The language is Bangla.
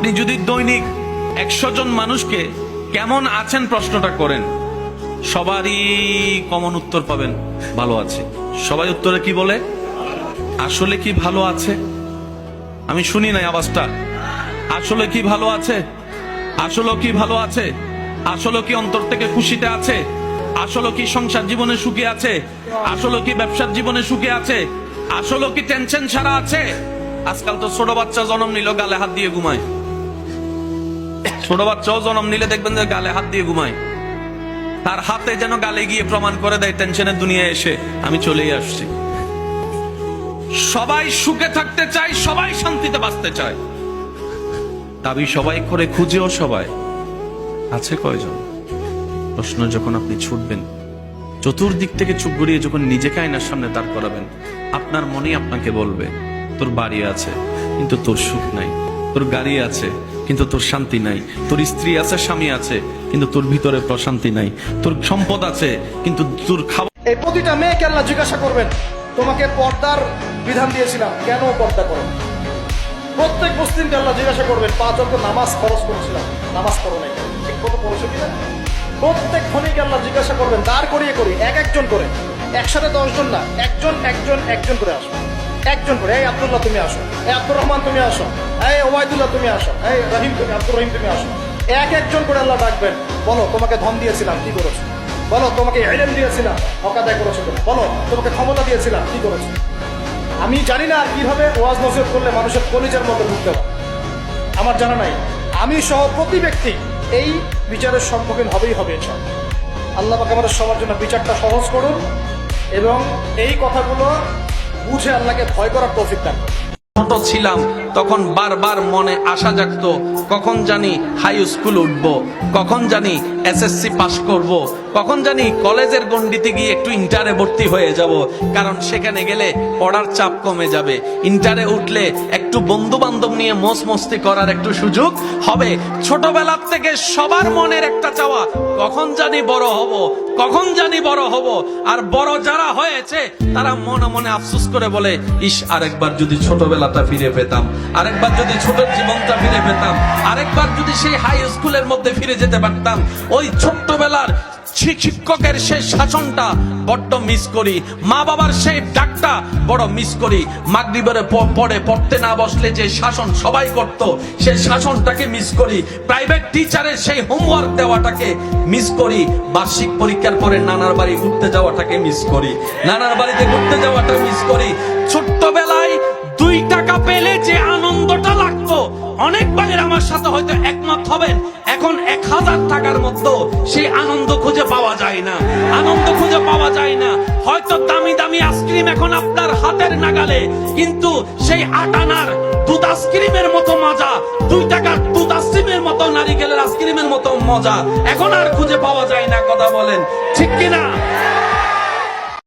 আপনি যদি দৈনিক 100 জন মানুষকে কেমন আছেন প্রশ্নটা করেন, সবারই কমন উত্তর পাবেন, ভালো আছে। সবাই উত্তরে কি বলে? আসলে কি ভালো আছে? আমি শুনি নাই আওয়াজটা। আসলে কি ভালো আছে? আসলে কি ভালো আছে? আসলে কি অন্তর থেকে খুশিতে আছে? আসলে কি সংসার জীবনে সুখে আছে? আসলে কি ব্যবসার জীবনে সুখে আছে? আসলে কি টেনশন ছাড়া আছে? আজকাল তো ছোট বাচ্চা জন্ম নিল গালে হাত দিয়ে ঘুমায়। ছোট বাচ্চাও জন্ম নিলে দেখবেন যে গালে হাত দিয়ে ঘুমায়। তার হাতে যেন গালে গিয়ে প্রমাণ করে দেয় টেনশনের দুনিয়ায় এসে আমি চলেই আসছি। সবাই সুখে থাকতে চায়, সবাই শান্তিতে বাঁচতে চায়, দাবি সবাই করে, খুঁজেও সবাই। আছে কয়জন? প্রশ্ন যখন আপনি ছুটবেন, চতুর্দিক থেকে চুপ গড়িয়ে যখন নিজেকে আয়নার সামনে দাঁড় করাবেন, আপনার মনেই আপনাকে বলবে তোর বাড়ি আছে কিন্তু তোর সুখ নাই, তোর গাড়ি আছে কিন্তু তোর শান্তি নাই, তোর স্ত্রী আছে, স্বামী আছে, কিন্তু তোর ভিতরে প্রশান্তি নাই, তোর সম্পদ আছে কিন্তু তোর খাওয়া। এই প্রতিটা মেয়েকে আল্লাহ জিজ্ঞাসা করবেন, তোমাকে পর্দার বিধান দিয়েছিলাম, কেন পর্দা করো? প্রত্যেক মুসলিমকে আল্লাহ জিজ্ঞাসা করবেন, 5 ওয়াক্ত নামাজ ফরজ করেছিলাম, নামাজ পড়ো নাই, ঠিক মতো পড়েছো কিনা? প্রত্যেক খনিকে আল্লাহ জিজ্ঞাসা করবেন, দাঁড় করিয়ে একজন করে, একসাথে 10 জন না, একজন করে আসো, একজন করে। এই আব্দুল্লাহ তুমি আসো, এই আব্দুর রহমান তুমি আসো, এই ওবায়দুল্লাহ তুমি আসো, এই রহিম তুমি, আব্দুর রহিম তুমি আসো। একজন করে আল্লাহ ডাকবেন, বলো তোমাকে ধন দিয়েছিলাম, কি করেছো? বলো তোমাকে ইলম দিয়েছিলাম, হক আদায় করেছো কিনা? বলো তোমাকে ক্ষমতা দিয়েছিলাম, কি করেছো? আমি জানি না কিভাবে ওয়াজ নসিহত করলে মানুষের কলিজার মধ্যে ঢুকতে পারে, আমার জানা নাই। আমি সহ প্রতি ব্যক্তি এই বিচারের সম্মুখীন হবেই হবে। আল্লাহ পাক আমাদের সবার জন্য বিচারটা সহজ করুন এবং এই কথাগুলো বুঝে আল্লাহকে ভয় করার তৌফিক দান করুন। ছোট ছিলাম তখন বারবার মনে আশা জাগতো, কখন জানি হাই স্কুল উঠবো, কখন জানি এসএসসি পাশ করব, কখন জানি কলেজের গণ্ডিতে গিয়ে একটু ইন্টারে ভর্তি হয়ে যাব, কারণ সেখানে গেলে পড়ার চাপ কমে যাবে। ইন্টারে উঠলে একটু বন্ধু বান্ধব নিয়ে মোজ মস্তি করার একটু সুযোগ হবে। ছোটবেলার থেকে সবার মনের একটা চাওয়া, কখন জানি বড় হব, কখন জানি বড় হব। আর বড় যারা হয়েছে তারা মনে মনে আফসোস করে বলে, ইস আরেকবার যদি ছোটবেলাটা ফিরে পেতাম, আরেকবার যদি ছোট জীবনটা ফিরে পেতাম, আরেকবার যদি সেই হাই স্কুলের মধ্যে ফিরে যেতে পারতাম। ওই ছোট্টবেলার শিক্ষকের সেই শাসনটা বড্ড মিস করি, মা বাবার সেই ডাকটা বড় মিস করি। মাগরিবের পরে পড়তে না বসলে যে শাসন সবাই করত, সেই শাসনটাকে মিস করি। প্রাইভেট টিচারের সেই হোমওয়ার্ক দেওয়াটাকে মিস করি। বার্ষিক পরীক্ষার পরে নানার বাড়ি ঘুরতে যাওয়াটাকে মিস করি, নানার বাড়িতে ঘুরতে যাওয়াটা মিস করি। ছোট্টবেলায় 2 টাকা পেলে যে আনন্দটা লাগতো, অনেক ভাইয়ের আমার সাথে হয়তো একমত হবেন, এখন 1000 টাকার মধ্যে সেই আনন্দ খুঁজে পাওয়া যায় না, আনন্দ খুঁজে পাওয়া যায় না। হয়তো দামি দামি আইসক্রিম এখন আপনার হাতের নাগালে, কিন্তু সেই 8 আনার দুধ আইসক্রিমের মতো মজা, 2 টাকার দুধ আইসক্রিমের মতো, নারিকেলের আইসক্রিমের মতো মজা এখন আর খুঁজে পাওয়া যায় না। কথা বলেন ঠিক কিনা?